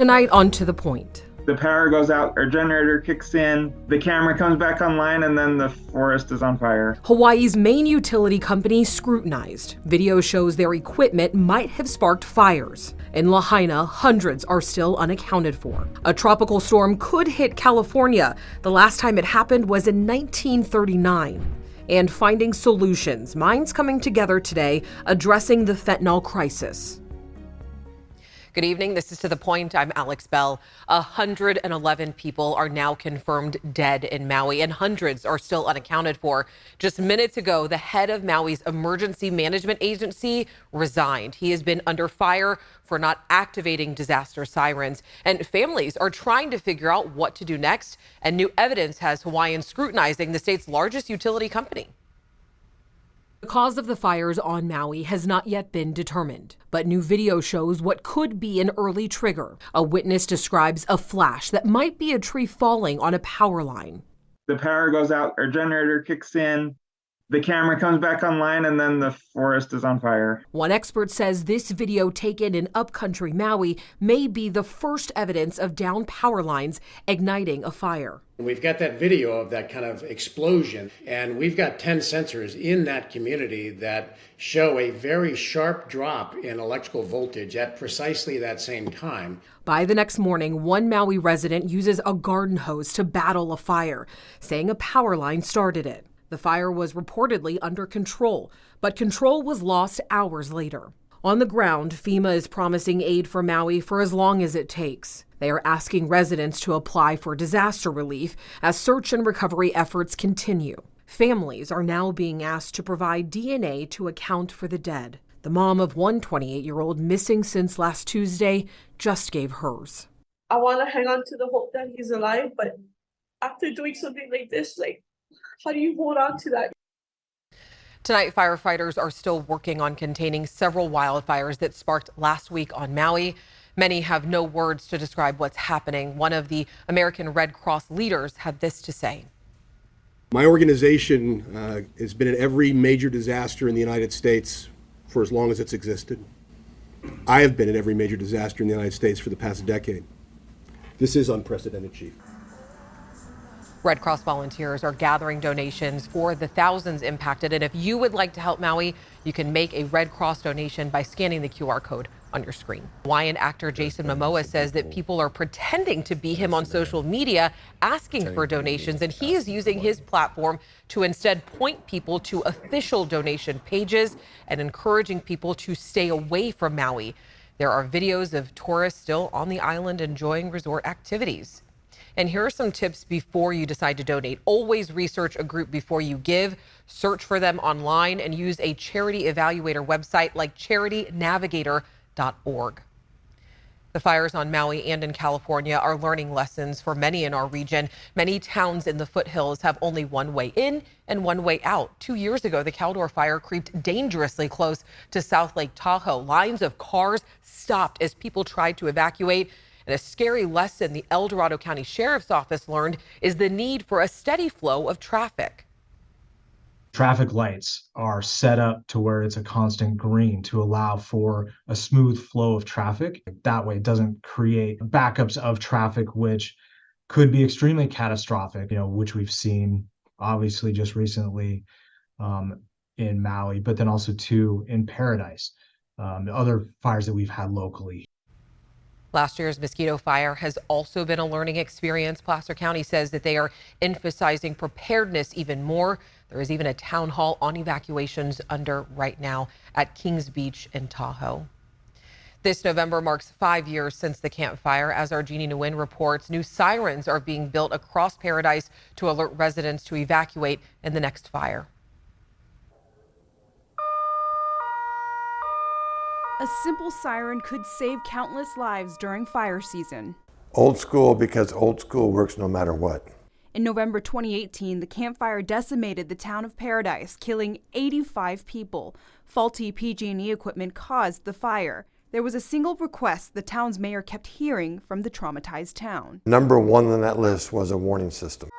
Tonight on To The Point. The power goes out, our generator kicks in, the camera comes back online, and then the forest is on fire. Hawaii's main utility company scrutinized. Video shows their equipment might have sparked fires. In Lahaina, hundreds are still unaccounted for. A tropical storm could hit California. The last time it happened was in 1939. And finding solutions, minds coming together today, addressing the fentanyl crisis. Good evening. This is To The Point. I'm Alex Bell. 111 people are now confirmed dead in Maui, and hundreds are still unaccounted for. Just minutes ago, the head of Maui's emergency management agency resigned. He has been under fire for not activating disaster sirens, and families are trying to figure out what to do next. And new evidence has Hawaiians scrutinizing the state's largest utility company. The cause of the fires on Maui has not yet been determined, but new video shows what could be an early trigger. A witness describes a flash that might be a tree falling on a power line. The power goes out, our generator kicks in, the camera comes back online, and then the forest is on fire. One expert says this video taken in upcountry Maui may be the first evidence of downed power lines igniting a fire. We've got that video of that kind of explosion, and we've got 10 sensors in that community that show a very sharp drop in electrical voltage at precisely that same time. By the next morning, one Maui resident uses a garden hose to battle a fire, saying a power line started it. The fire was reportedly under control, but control was lost hours later. On the ground, FEMA is promising aid for Maui for as long as it takes. They are asking residents to apply for disaster relief as search and recovery efforts continue. Families are now being asked to provide DNA to account for the dead. The mom of one 28-year-old missing since last Tuesday just gave hers. I want to hang on to the hope that he's alive, but after doing something like this, how do you hold on to that? Tonight, firefighters are still working on containing several wildfires that sparked last week on Maui. Many have no words to describe what's happening. One of the American Red Cross leaders had this to say. My organization has been in every major disaster in the United States for as long as it's existed. I have been in every major disaster in the United States for the past decade. This is unprecedented, Chief. Red Cross volunteers are gathering donations for the thousands impacted. And if you would like to help Maui, you can make a Red Cross donation by scanning the QR code on your screen. Hawaiian actor Jason Momoa says that people are pretending to be him on social media, asking for donations, and he is using his platform to instead point people to official donation pages and encouraging people to stay away from Maui. There are videos of tourists still on the island enjoying resort activities. And here are some tips before you decide to donate. Always research a group before you give. Search for them online and use a charity evaluator website like charitynavigator.org. The fires on Maui and in California are learning lessons for many in our region. Many towns in the foothills have only one way in and one way out. 2 years ago, the Caldor fire creeped dangerously close to South Lake Tahoe. Lines of cars stopped as people tried to evacuate. And a scary lesson the El Dorado County Sheriff's Office learned is the need for a steady flow of traffic. Traffic lights are set up to where it's a constant green to allow for a smooth flow of traffic. That way it doesn't create backups of traffic, which could be extremely catastrophic, which we've seen obviously just recently in Maui, but then also too in Paradise, other fires that we've had locally. Last year's mosquito fire has also been a learning experience. Placer County says that they are emphasizing preparedness even more. There is even a town hall on evacuations under right now at Kings Beach in Tahoe. This November marks 5 years since the Camp Fire. As our Jeannie Nguyen reports, new sirens are being built across Paradise to alert residents to evacuate in the next fire. A simple siren could save countless lives during fire season. Old school because old school works no matter what. In November 2018, the Camp Fire decimated the town of Paradise, killing 85 people. Faulty PG&E equipment caused the fire. There was a single request the town's mayor kept hearing from the traumatized town. Number one on that list was a warning system.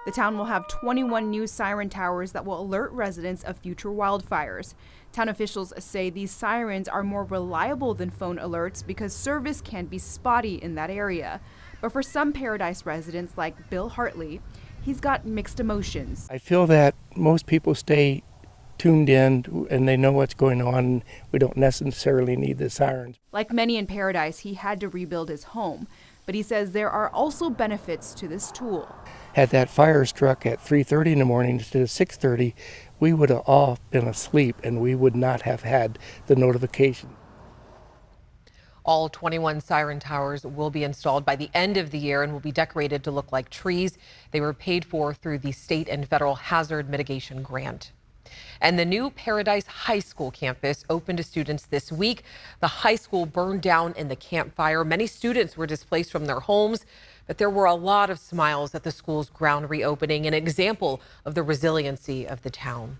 The town will have 21 new siren towers that will alert residents of future wildfires. Town officials say these sirens are more reliable than phone alerts because service can be spotty in that area. But for some Paradise residents like Bill Hartley, he's got mixed emotions. I feel that most people stay tuned in and they know what's going on. We don't necessarily need the sirens. Like many in Paradise, he had to rebuild his home. But he says there are also benefits to this tool. Had that fire struck at 3:30 in the morning instead of 6:30, we would have all been asleep and we would not have had the notification. All 21 siren towers will be installed by the end of the year and will be decorated to look like trees. They were paid for through the state and federal hazard mitigation grant. And the new Paradise High School campus opened to students this week. The high school burned down in the campfire. Many students were displaced from their homes, but there were a lot of smiles at the school's ground reopening, an example of the resiliency of the town.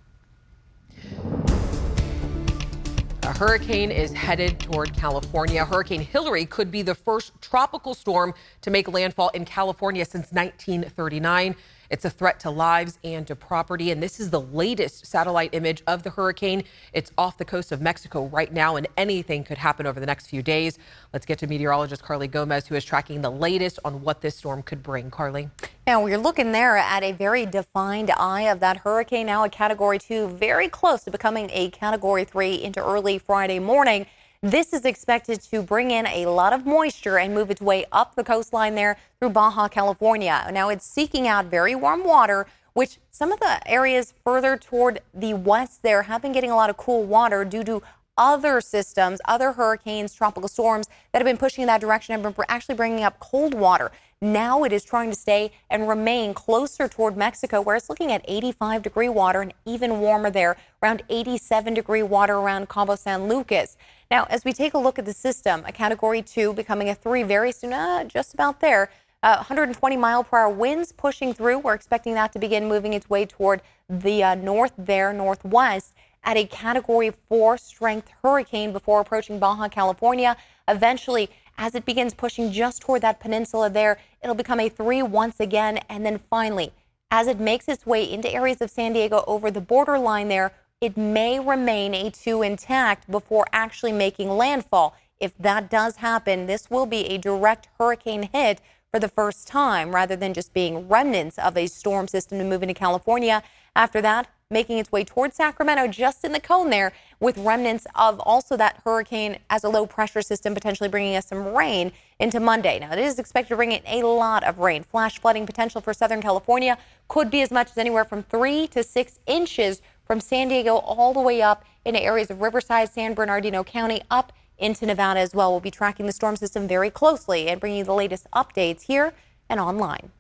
A hurricane is headed toward California. Hurricane Hilary could be the first tropical storm to make landfall in California since 1939. It's a threat to lives and to property. And this is the latest satellite image of the hurricane. It's off the coast of Mexico right now, and anything could happen over the next few days. Let's get to meteorologist Carly Gomez, who is tracking the latest on what this storm could bring. Carly. Now we're looking there at a very defined eye of that hurricane, now a Category 2, very close to becoming a Category 3 into early Friday morning. This is expected to bring in a lot of moisture and move its way up the coastline there through Baja California. Now it's seeking out very warm water, which some of the areas further toward the west there have been getting a lot of cool water due to other systems, other hurricanes, tropical storms that have been pushing in that direction and been actually bringing up cold water. Now it is trying to stay and remain closer toward Mexico, where it's looking at 85-degree water and even warmer there, around 87-degree water around Cabo San Lucas. Now, as we take a look at the system, a Category 2 becoming a 3 very soon, just about there. 120-mile-per-hour winds pushing through. We're expecting that to begin moving its way toward the northwest at a Category 4 strength hurricane before approaching Baja California. Eventually, as it begins pushing just toward that peninsula there, it'll become a 3 once again. And then finally, as it makes its way into areas of San Diego over the borderline there, it may remain a 2 intact before actually making landfall. If that does happen, this will be a direct hurricane hit for the first time, rather than just being remnants of a storm system to move into California. After that, making its way towards Sacramento, just in the cone there, with remnants of also that hurricane as a low pressure system, potentially bringing us some rain into Monday. Now, it is expected to bring in a lot of rain. Flash flooding potential for Southern California could be as much as anywhere from 3 to 6 inches from San Diego all the way up into areas of Riverside, San Bernardino County, up into Nevada as well. We'll be tracking the storm system very closely and bringing you the latest updates here and online.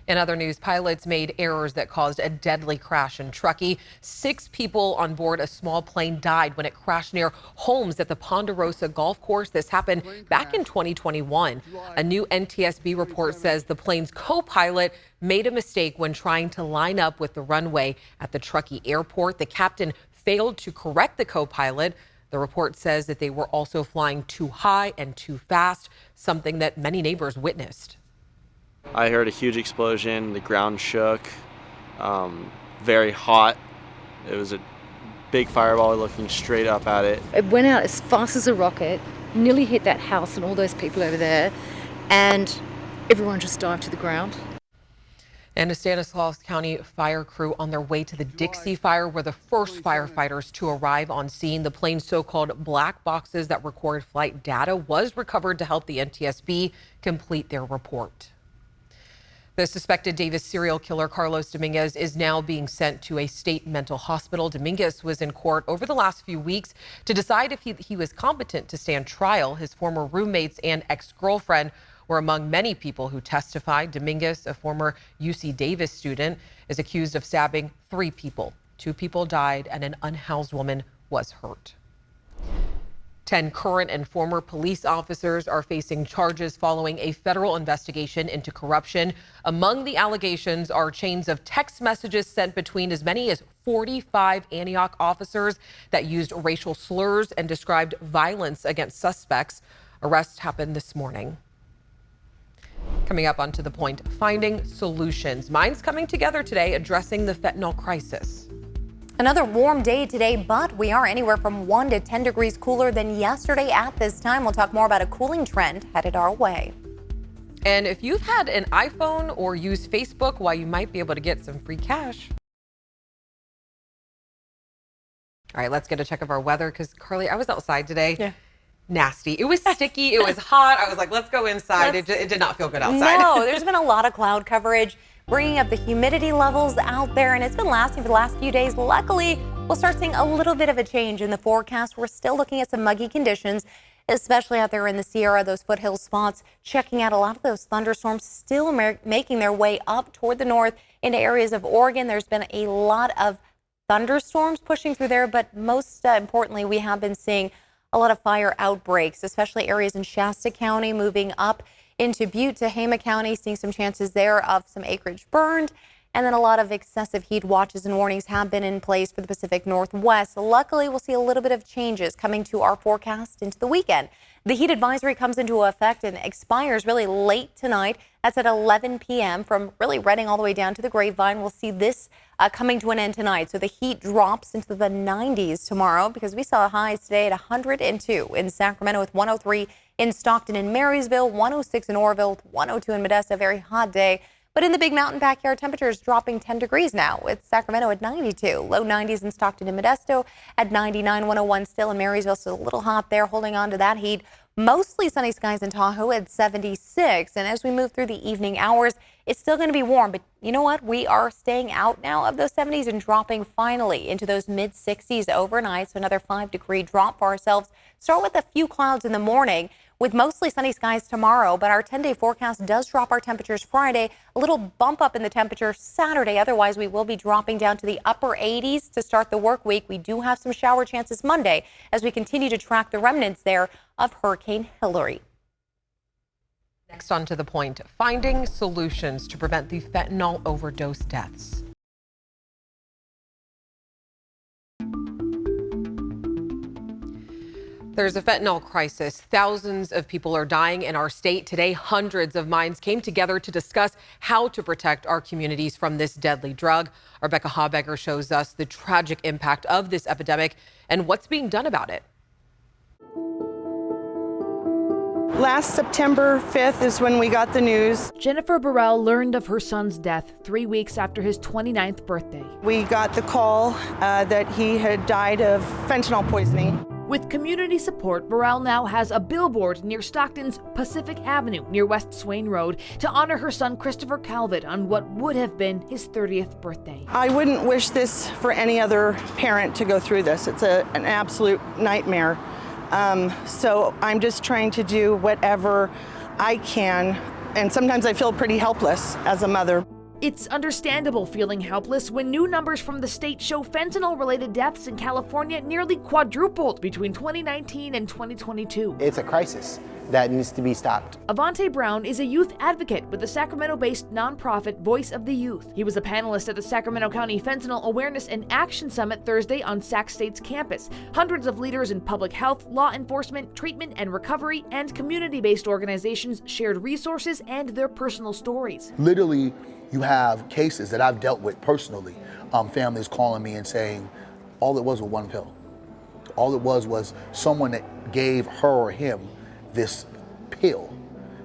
In other news, pilots made errors that caused a deadly crash in Truckee. 6 people on board a small plane died when it crashed near homes at the Ponderosa Golf Course. This happened back in 2021. A new NTSB report says the plane's co-pilot made a mistake when trying to line up with the runway at the Truckee airport. The captain failed to correct the co-pilot. The report says that they were also flying too high and too fast, something that many neighbors witnessed. I heard a huge explosion, the ground shook, very hot. It was a big fireball looking straight up at it. It went out as fast as a rocket, nearly hit that house and all those people over there, and everyone just dived to the ground. And a Stanislaus County fire crew on their way to the Dixie fire were the first firefighters to arrive on scene. The plane's so-called black boxes that record flight data was recovered to help the NTSB complete their report. The suspected Davis serial killer Carlos Dominguez is now being sent to a state mental hospital. Dominguez was in court over the last few weeks to decide if he was competent to stand trial. His former roommates and ex-girlfriend were among many people who testified. Dominguez, a former UC Davis student, is accused of stabbing 3 people. 2 people died and an unhoused woman was hurt. 10 current and former police officers are facing charges following a federal investigation into corruption. Among the allegations are chains of text messages sent between as many as 45 Antioch officers that used racial slurs and described violence against suspects. Arrests happened this morning. Coming up on To The Point, finding solutions. Minds coming together today addressing the fentanyl crisis. Another warm day today, but we are anywhere from 1 to 10 degrees cooler than yesterday at this time. We'll talk more about a cooling trend headed our way. And if you've had an iPhone or used Facebook, why you might be able to get some free cash. All right, let's get a check of our weather because, Carly, I was outside today. Yeah. Nasty. It was sticky. It was hot. I was like, let's go inside. It did not feel good outside. No, there's been a lot of cloud coverage, bringing up the humidity levels out there, and it's been lasting for the last few days. Luckily, we'll start seeing a little bit of a change in the forecast. We're still looking at some muggy conditions, especially out there in the Sierra, those foothill spots. Checking out a lot of those thunderstorms still making their way up toward the north into areas of Oregon. There's been a lot of thunderstorms pushing through there, but most importantly, we have been seeing a lot of fire outbreaks, especially areas in Shasta County, moving up into Butte, Tehama County, seeing some chances there of some acreage burned. And then a lot of excessive heat watches and warnings have been in place for the Pacific Northwest. Luckily, we'll see a little bit of changes coming to our forecast into the weekend. The heat advisory comes into effect and expires really late tonight. That's at 11 p.m. from really Redding all the way down to the Grapevine. We'll see this coming to an end tonight. So the heat drops into the 90s tomorrow because we saw highs today at 102 in Sacramento with 103 in Stockton and Marysville, 106 in Oroville, 102 in Modesto. Very hot day. But in the Big Mountain backyard, temperatures dropping 10 degrees now with Sacramento at 92. Low 90s in Stockton and Modesto at 99, 101 still in Marysville. So a little hot there, holding on to that heat. Mostly sunny skies in Tahoe at 76. And as we move through the evening hours, it's still going to be warm. But you know what? We are staying out now of those 70s and dropping finally into those mid 60s overnight. So another 5-degree drop for ourselves. Start with a few clouds in the morning with mostly sunny skies tomorrow. But our 10-day forecast does drop our temperatures Friday. A little bump up in the temperature Saturday. Otherwise, we will be dropping down to the upper 80s to start the work week. We do have some shower chances Monday as we continue to track the remnants there of Hurricane Hilary. Next on To The Point, finding solutions to prevent the fentanyl overdose deaths. There's a fentanyl crisis. Thousands of people are dying in our state. Today, hundreds of minds came together to discuss how to protect our communities from this deadly drug. Our Becca Habegger shows us the tragic impact of this epidemic and what's being done about it. Last September 5th is when we got the news. Jennifer Burrell learned of her son's death 3 weeks after his 29th birthday. We got the call that he had died of fentanyl poisoning. With community support, Burrell now has a billboard near Stockton's Pacific Avenue near West Swain Road to honor her son Christopher Calvert on what would have been his 30th birthday. I wouldn't wish this for any other parent to go through this. It's an absolute nightmare. So I'm just trying to do whatever I can, and sometimes I feel pretty helpless as a mother. It's understandable feeling helpless when new numbers from the state show fentanyl-related deaths in California nearly quadrupled between 2019 and 2022. It's a crisis that needs to be stopped. Avante Brown is a youth advocate with the Sacramento-based nonprofit Voice of the Youth. He was a panelist at the Sacramento County Fentanyl Awareness and Action Summit Thursday on Sac State's campus. Hundreds of leaders in public health, law enforcement, treatment and recovery, and community-based organizations shared resources and their personal stories. Literally, you have cases that I've dealt with personally, families calling me and saying, all it was one pill. All it was someone that gave her or him this pill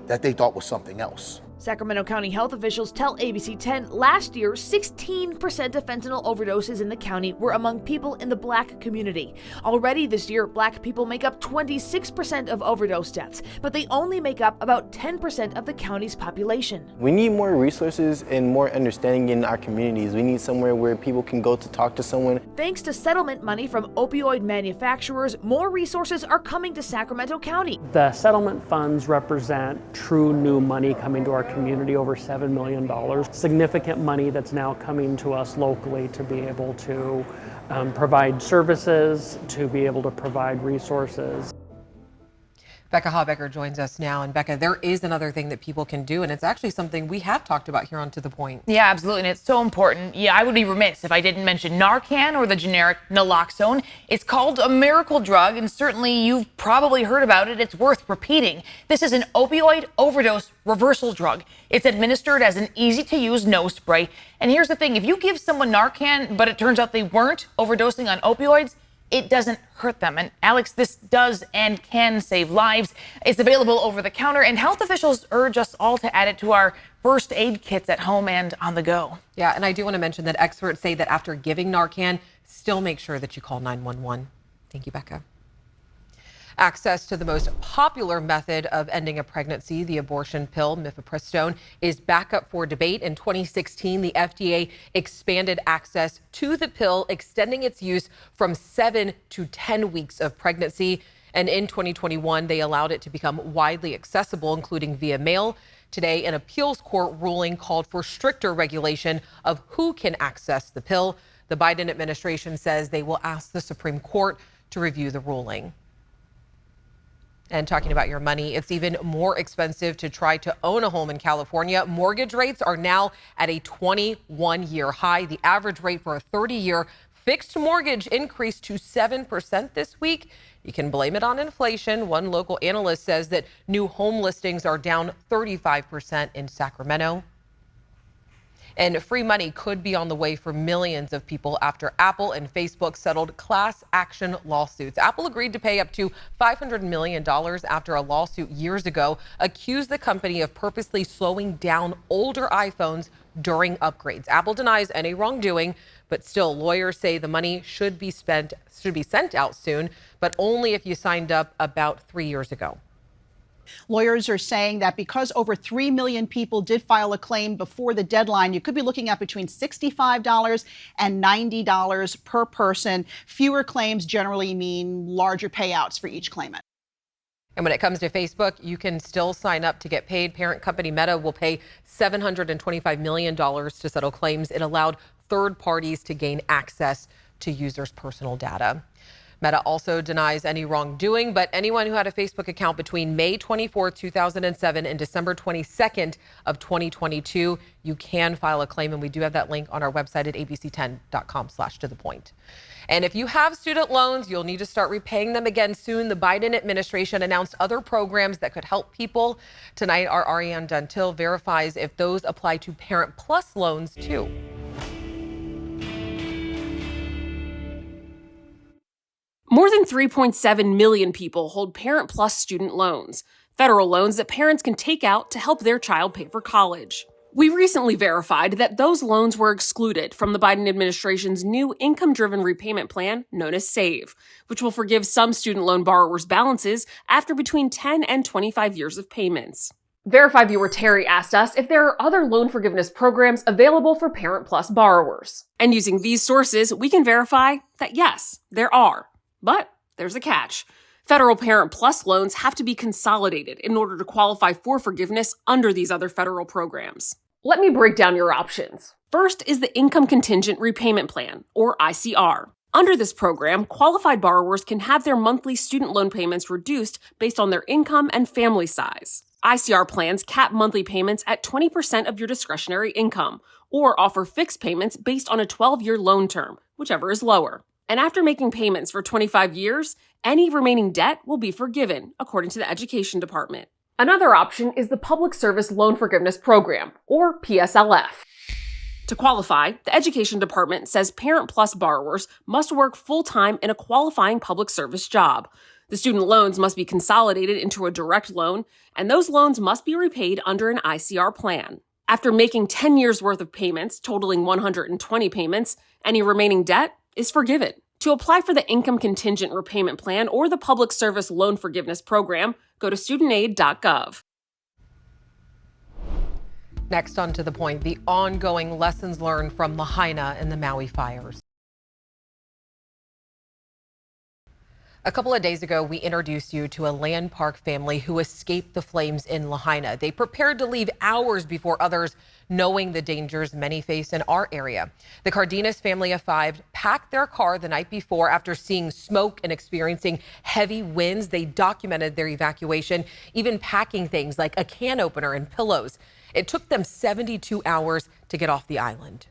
that they thought was something else. Sacramento County health officials tell ABC 10 last year, 16% of fentanyl overdoses in the county were among people in the Black community. Already this year, Black people make up 26% of overdose deaths, but they only make up about 10% of the county's population. We need more resources and more understanding in our communities. We need somewhere where people can go to talk to someone. Thanks to settlement money from opioid manufacturers, more resources are coming to Sacramento County. The settlement funds represent true new money coming to our community, over $7 million. Significant money that's now coming to us locally to be able to provide services, to be able to provide resources. Becca Habecker joins us now. And Becca, there is another thing that people can do, and it's actually something we have talked about here on To The Point. Yeah, absolutely. And it's so important. Yeah, I would be remiss if I didn't mention Narcan, or the generic naloxone. It's called a miracle drug, and certainly you've probably heard about it. It's worth repeating. This is an opioid overdose reversal drug. It's administered as an easy-to-use nose spray. And here's the thing. If you give someone Narcan, but it turns out they weren't overdosing on opioids, it doesn't hurt them. And Alex, this does and can save lives. It's available over the counter, and health officials urge us all to add it to our first aid kits at home and on the go. Yeah, and I do want to mention that experts say that after giving Narcan, still make sure that you call 911. Thank you, Becca. Access to the most popular method of ending a pregnancy, the abortion pill, mifepristone, is back up for debate. In 2016, the FDA expanded access to the pill, extending its use from 7 to 10 weeks of pregnancy. And in 2021, they allowed it to become widely accessible, including via mail. Today, an appeals court ruling called for stricter regulation of who can access the pill. The Biden administration says they will ask the Supreme Court to review the ruling. And talking about your money, it's even more expensive to try to own a home in California. Mortgage rates are now at a 21-year high. The average rate for a 30-year fixed mortgage increased to 7% this week. You can blame it on inflation. One local analyst says that new home listings are down 35% in Sacramento. And free money could be on the way for millions of people after Apple and Facebook settled class action lawsuits. Apple agreed to pay up to $500 million after a lawsuit years ago accused the company of purposely slowing down older iPhones during upgrades. Apple denies any wrongdoing, but still lawyers say the money should be sent out soon, but only if you signed up about 3 years ago. Lawyers are saying that because over 3 million people did file a claim before the deadline, you could be looking at between $65 and $90 per person. Fewer claims generally mean larger payouts for each claimant. And when it comes to Facebook, you can still sign up to get paid. Parent company Meta will pay $725 million to settle claims. It allowed third parties to gain access to users' personal data. Meta also denies any wrongdoing, but anyone who had a Facebook account between May 24, 2007 and December 22nd of 2022, you can file a claim. And we do have that link on our website at abc10.com/tothepoint. And if you have student loans, you'll need to start repaying them again soon. The Biden administration announced other programs that could help people. Tonight, our Ariane Duntil verifies if those apply to Parent Plus loans too. More than 3.7 million people hold Parent Plus student loans, federal loans that parents can take out to help their child pay for college. We recently verified that those loans were excluded from the Biden administration's new income-driven repayment plan known as SAVE, which will forgive some student loan borrowers' balances after between 10 and 25 years of payments. Verify viewer Terry asked us if there are other loan forgiveness programs available for Parent Plus borrowers. And using these sources, we can verify that yes, there are. But there's a catch. Federal Parent Plus loans have to be consolidated in order to qualify for forgiveness under these other federal programs. Let me break down your options. First is the Income Contingent Repayment Plan, or ICR. Under this program, qualified borrowers can have their monthly student loan payments reduced based on their income and family size. ICR plans cap monthly payments at 20% of your discretionary income, or offer fixed payments based on a 12-year loan term, whichever is lower. And after making payments for 25 years, any remaining debt will be forgiven, according to the Education Department. Another option is the Public Service Loan Forgiveness Program, or PSLF. To qualify, the Education Department says Parent Plus borrowers must work full-time in a qualifying public service job. The student loans must be consolidated into a direct loan, and those loans must be repaid under an ICR plan. After making 10 years' worth of payments, totaling 120 payments, any remaining debt is forgiven. To apply for the Income Contingent Repayment Plan or the Public Service Loan Forgiveness Program, go to studentaid.gov. Next on To The Point, the ongoing lessons learned from Lahaina and the Maui fires. A couple of days ago, we introduced you to a Land Park family who escaped the flames in Lahaina. They prepared to leave hours before others, knowing the dangers many face in our area. The Cardenas family of 5 packed their car the night before after seeing smoke and experiencing heavy winds. They documented their evacuation, even packing things like a can opener and pillows. It took them 72 hours to get off the island.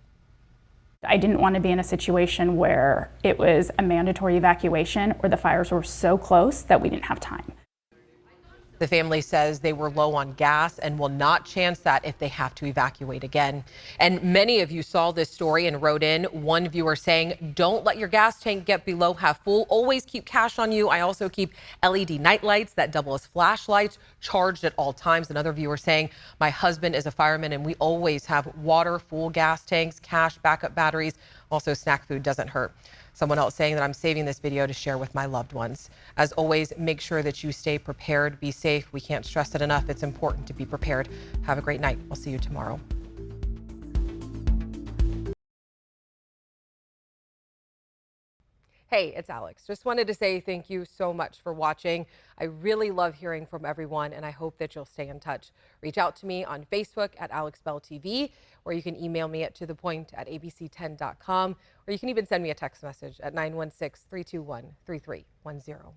I didn't want to be in a situation where it was a mandatory evacuation or the fires were so close that we didn't have time. The family says they were low on gas and will not chance that if they have to evacuate again. And many of you saw this story and wrote in. One viewer saying, don't let your gas tank get below half full. Always keep cash on you. I also keep LED night lights that double as flashlights charged at all times. Another viewer saying, my husband is a fireman and we always have water, full gas tanks, cash, backup batteries. Also, snack food doesn't hurt. Someone else saying that I'm saving this video to share with my loved ones. As always, make sure that you stay prepared, be safe. We can't stress it enough. It's important to be prepared. Have a great night. We'll see you tomorrow. Hey, it's Alex. Just wanted to say thank you so much for watching. I really love hearing from everyone, and I hope that you'll stay in touch. Reach out to me on Facebook at AlexBellTV, or you can email me at tothepoint@abc10.com, or you can even send me a text message at 916-321-3310.